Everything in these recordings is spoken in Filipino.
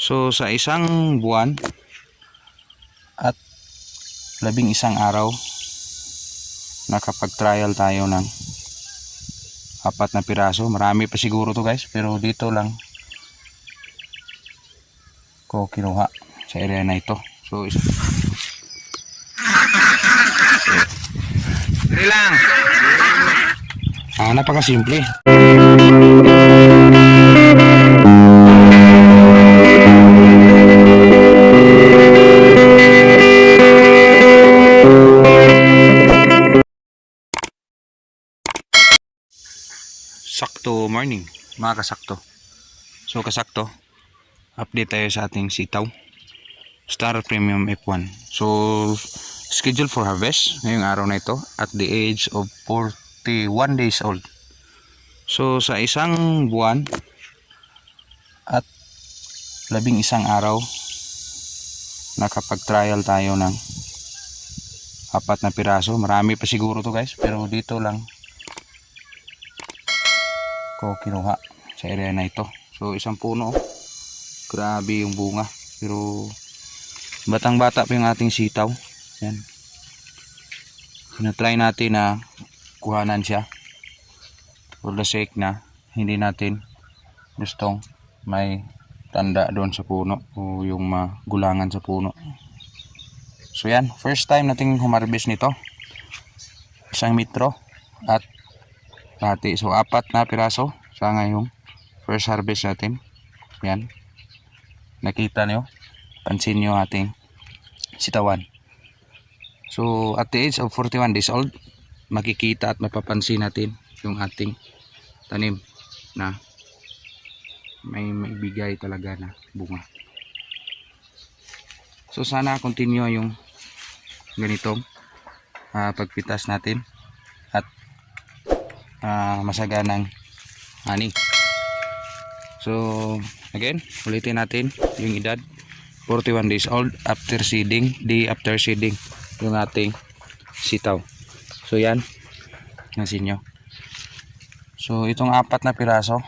So sa isang buwan at 11 araw, nakapag-trial tayo ng 4 na piraso. Marami pa siguro to guys, pero dito lang ko kinuha sa area na ito. So dali lang. Napakasimple. Sakto morning, mga kasakto. So kasakto, update tayo sa ating sitaw Star Premium F1. So scheduled for harvest ngayong araw na ito at the age of 41 days old. So sa isang buwan at 11 araw, nakapag-trial tayo ng 4 na piraso. Marami pa siguro to guys, pero dito lang ko kinuha sa area na ito. So isang puno, grabe yung bunga, pero batang bata pa yung ating sitaw. Yan, try natin na kuhanan siya for the sake na hindi natin gustong may tanda doon sa puno o yung magulangan sa puno. So yan, first time nating humarbis nito, 1 metro at hati. So 4 na piraso sa ngayong first harvest natin. Yan, nakita nyo, pansin nyo ating sitawan. So at the age of 41 days old, makikita at mapapansin natin yung ating tanim na may maibigay talaga na bunga. So sana continue yung ganitong pagpitas natin at masaganang ani. So again, ulitin natin yung edad, 41 days old after seeding, day after seeding yung ating sitaw. So yan, nasin nyo. So itong 4 na piraso,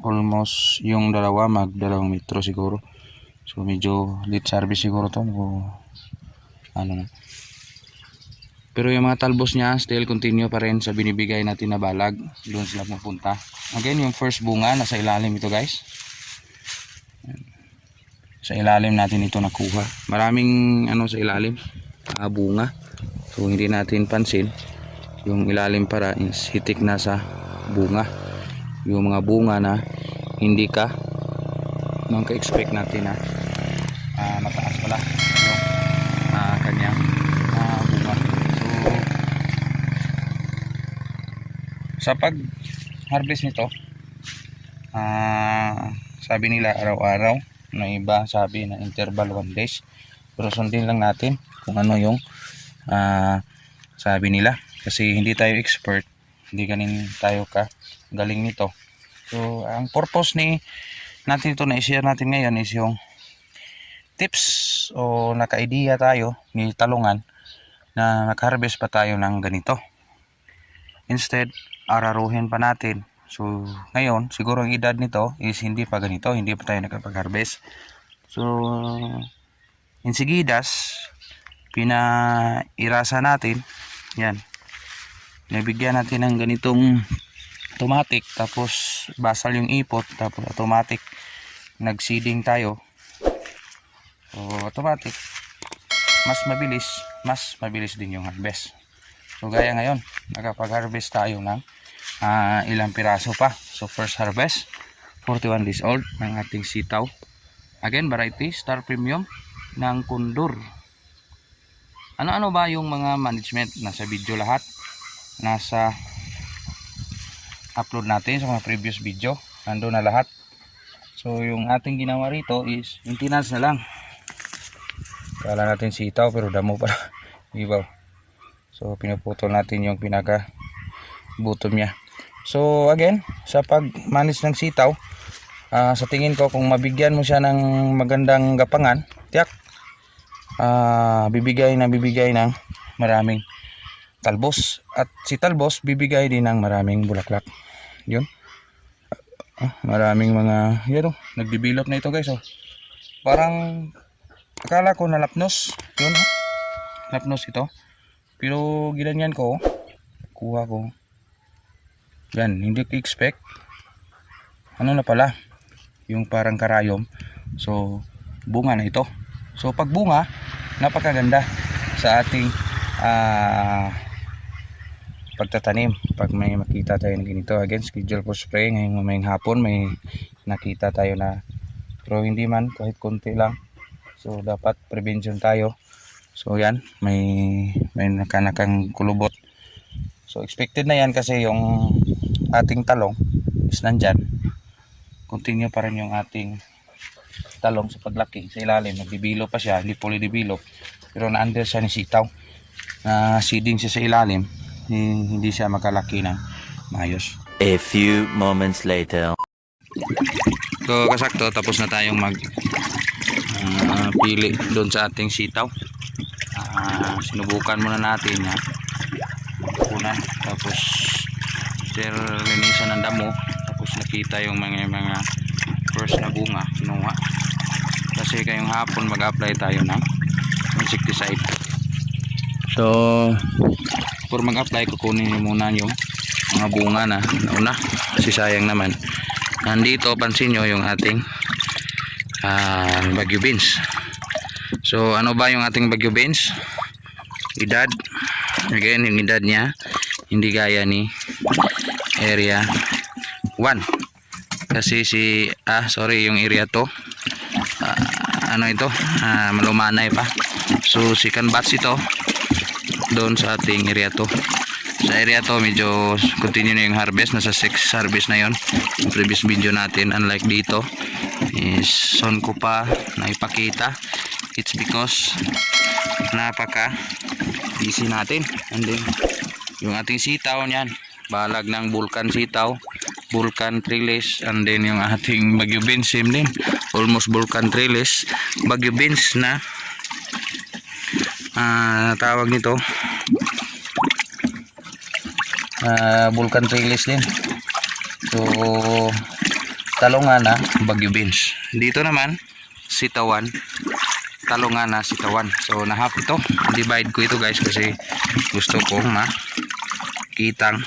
almost yung dalawa mag 2 metro siguro. So medyo late service siguro to, ano na. Pero yung mga talbos niya still continue pa rin sa binibigay natin na balag. Doon sila pupunta. Again, yung first bunga nasa ilalim ito guys. Sa ilalim natin ito nakuha. Maraming sa ilalim, bunga. So hindi natin pansin. Yung ilalim para is hitik na sa bunga. Yung mga bunga na hindi ka nung ka-expect natin na mataas pala yung kanyang bunga. So sa pag harvest nito, sabi nila araw-araw, na iba sabi na interval 1 days, pero sundin lang natin kung ano yung sabi nila, kasi hindi tayo expert, hindi ganin tayo ka galing nito. So ang purpose natin ito na i-share natin ngayon is yung tips o naka-idea tayo ni talungan na nag-harvest pa tayo ng ganito. Instead, araruhin pa natin. So ngayon siguro ang edad nito is hindi pa ganito, hindi pa tayo nakapag-harvest. So insigidas pinairasa natin yan, nabigyan natin ng ganitong automatic, tapos basal yung ipot, tapos automatic nag-seeding tayo. So automatic, mas mabilis din yung harvest. So gaya ngayon, nakapag-harvest tayo ng ilang piraso pa. So first harvest, 41 days old ng ating sitaw. Again, variety Star Premium ng Condor. Ano-ano ba yung mga management? Nasa video lahat. Nasa upload natin sa mga previous video. Nandun na lahat. So yung ating ginawa rito is maintenance na lang. Kala natin sitaw pero damo pala. Ibaw. So pinuputol natin yung pinaka bottom niya. So again, sa pag-manage ng sitaw, sa tingin ko kung mabigyan mo siya ng magandang gapangan, tiyak bibigay ng maraming talbos, at si talbos bibigay din ng maraming bulaklak. Yun. Maraming mga yan, nagdevelop na ito guys. parang akala ko nalapnos. Yun, oh. Lapnos ito. Pero ginanyan ko, kuha ko. Yan, hindi ko expect. Ano na pala? Yung parang karayom. So, bunga na ito. So, pag bunga, napakaganda sa ating pagtatanim. Pag may makita tayo ng ganito, again, schedule for spray. Ngayong mamayang hapon, may nakita tayo na, pero hindi man, kahit konti lang. So, dapat prevention tayo. So, yan, may nakanakang kulubot. So, expected na yan kasi yung ating talong is nandyan. Continue pa rin yung ating talong sa paglaki sa ilalim. Nagdibilo pa siya, hindi fully develop, pero na-under siya ni sitaw. Seeding siya sa ilalim, hindi siya makalaki ng maayos. A few moments later. So kasakto, tapos na tayong pili doon sa ating sitaw. Sinubukan muna natin punan, tapos linisan ng damo, tapos nakita yung mga first na bunga, kinuha. Kasi kayong hapon mag-apply tayo ng insecticide. So for mag-apply, kukunin nyo muna yung mga bunga na nauna, kasi sayang naman. Nandito pansin nyo yung ating Baguio beans. So ano ba yung ating Baguio beans? Edad, again yung edad nya hindi gaya ni area 1, kasi yung area to malumanay pa. So second batch ito doon sa ating area to. Sa area to medyo continue na yung harvest, nasa 6 harvest na yon yung previous video natin. Unlike dito is son ko pa na ipakita. It's because napaka busy natin. And then yung ating sitaw niyan, balag ng Vulcan sitaw, Vulcan trellis, and then yung ating Baguio beans, same din, almost Vulcan trellis, Baguio beans na tawag nito Vulcan trellis din. So talungan na Baguio beans. Dito naman sitawan, talungan na sitawan. So na-half ito, divide ko ito guys, kasi gusto kong makitang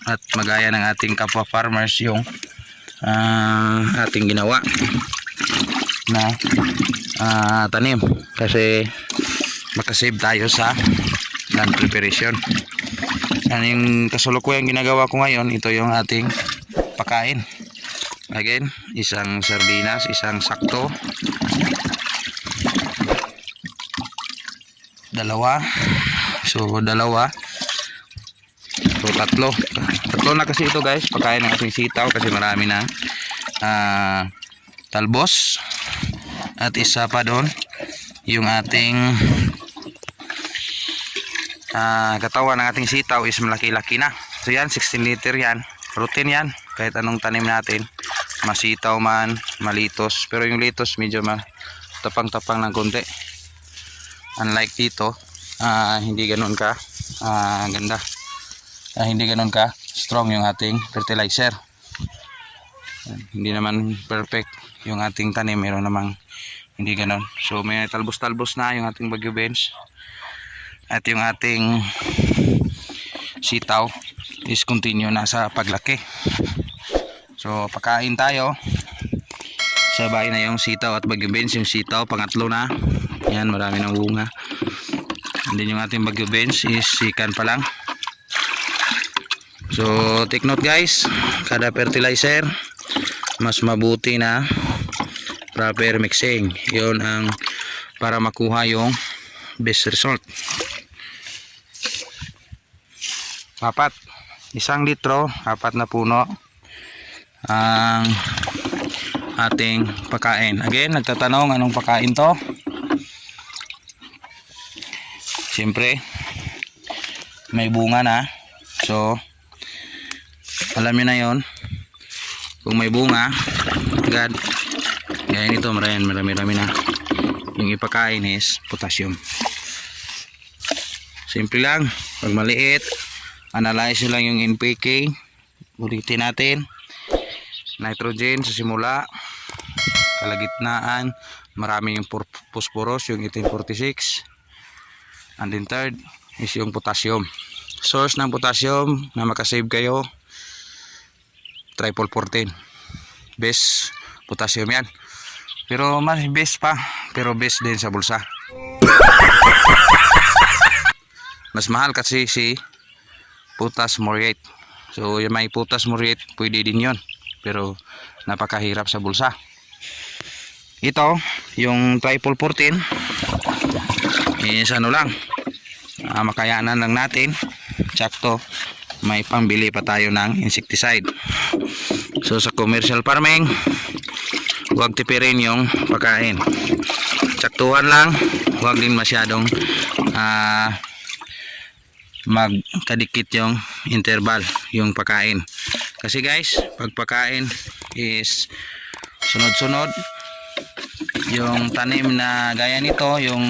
at magaya ng ating kapwa farmers yung ating ginawa na tanim, kasi makasave tayo sa land preparation. Yan yung kasalukuyang ginagawa ko ngayon. Ito yung ating pakain. Again, isang sardinas, isang sakto, dalawa, so tatlo na kasi ito guys, pakain ng ating sitaw, kasi marami na talbos. At isa pa doon yung ating katawan ng ating sitaw is malaki-laki na. So yan, 16 liter yan, routine yan kahit anong tanim natin, masitaw man, malitos. Pero yung litos medyo tapang-tapang ng konti. Unlike dito, hindi ganoon ka ganda, hindi ganoon ka strong yung ating fertilizer. Hindi naman perfect yung ating tanim, meron namang hindi ganoon. So may talbos-talbos na yung ating Baguio beans, at yung ating sitaw is continue na sa paglaki. So pakain tayo, sabay na yung sitaw at Baguio beans. Yung sitaw pangatlo na yan, marami ng bunga. And then yung ating Baguio beans is sikan pa lang. So take note guys, kada fertilizer mas mabuti na proper mixing. Yun ang para makuha yung best result. 1 litro, 4 na puno ang ating pakain. Again, nagtatanong anong pakain to? Siyempre may bunga na, so alam niyo na yon. Kung may bunga agad, gaya nito, marami na. Yung ipakain is potassium. Simple lang. Pag maliit, analyze lang yung NPK, ulitin natin. nitrogen sa simula, kalagitnaan marami yung phosphorus, yung 1846, and then third is yung potassium. Source ng potassium na makasave kayo, triple 14, best potassium yan, pero mas best pa, pero best din sa bulsa. Mas mahal kasi si potash muriate. So yung may potash muriate pwede din yun, pero napakahirap sa bulsa. Ito yung triple 14 is ano lang, makayanan lang natin, sakto may pambili pa tayo ng insecticide. So sa commercial farming, huwag tipirin yung pagkain, saktuhan lang, huwag din masyadong magkadikit yung interval yung pagkain, kasi guys pag pagkain is sunod-sunod, yung tanim na gaya nito, yung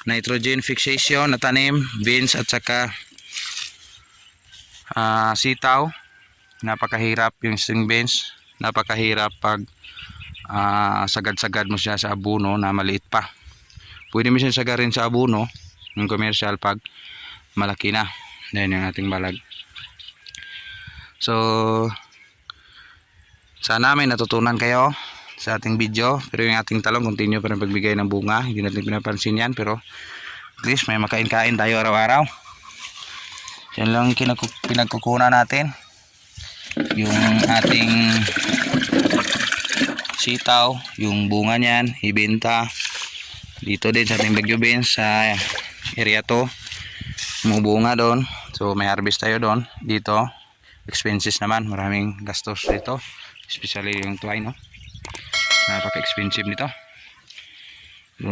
nitrogen fixation na tanim, beans at saka sitaw, napakahirap yung string beans, napakahirap pag sagad-sagad mo siya sa abono na maliit pa. Pwede mo siya sagarin sa abono yung commercial pag malaki na. Yan yung ating balag. So sana may natutunan kayo sa ating video, pero yung ating talong continue pa rin pagbigay ng bunga, hindi natin pinapansin yan, pero at least may makain-kain tayo araw-araw. Yan lang pinagkukunan natin, yung ating sitaw, yung bunga niyan ibenta dito din sa ating Bagyo Beans sa area to, bunga doon, so may harvest tayo doon. Dito expenses naman, maraming gastos dito, especially yung twine, no? Napaka-expensive nito. So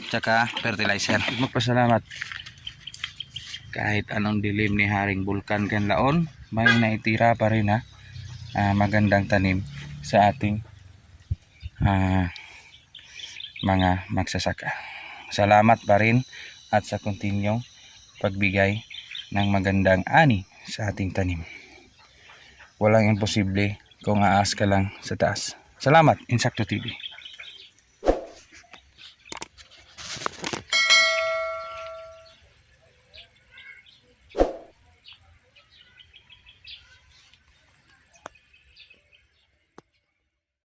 tsaka fertilizer. Magpasalamat kahit anong dilim ni Haring Bulkan Kanlaon, may naitira pa rin na magandang tanim sa ating mga magsasaka. Salamat pa rin at sa kontinyong pagbigay ng magandang ani sa ating tanim. Walang imposible kung aas ka lang sa taas. Salamat, Insakto TV.